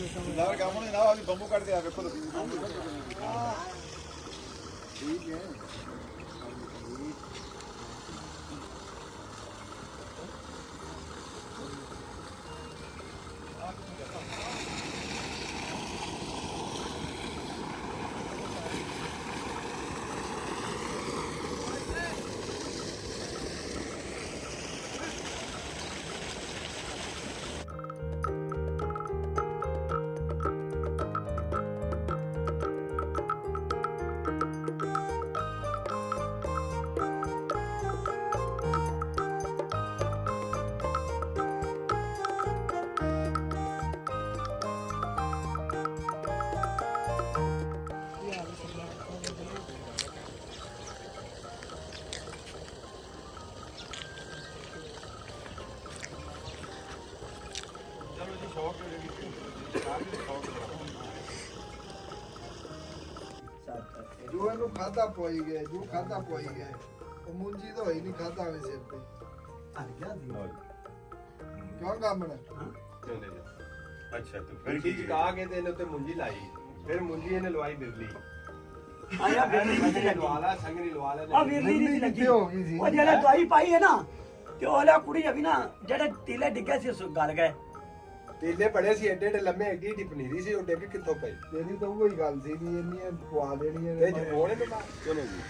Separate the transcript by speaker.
Speaker 1: यार काम नहीं ना अभी बम्बू काट दिया देखो ठीक है जो है खाता पोई गए जो खाता पोई गए वो मुंजी तो ही नहीं खाता में सिर पे क्यों काम ना
Speaker 2: अच्छा तो फिर की कहा के तेने ते मुंजी लाई फिर मुंजी ने लवाई बिरली
Speaker 3: आया बिरली
Speaker 2: लवाला संगरी लवाला
Speaker 3: आ बिरली नहीं लगी
Speaker 1: हो गई थी
Speaker 3: वो जेड़ा दवाई पाई है ना ते ओला कुड़ी अभी ना जेड़े तीले डिगे सी सु गल गए
Speaker 2: तेले बड़े सी एडे एडे लम्मे एडी एडी पनीरी सी ਉਹ ਡਿੱਗ ਕਿੱਥੋਂ ਪਈ
Speaker 1: तेरी तो वही गल सी नहीं इन्नी पवा देनी है
Speaker 2: ਤੇ ਜੋੜੇ ਤੇ ਚਲੋ ਜੀ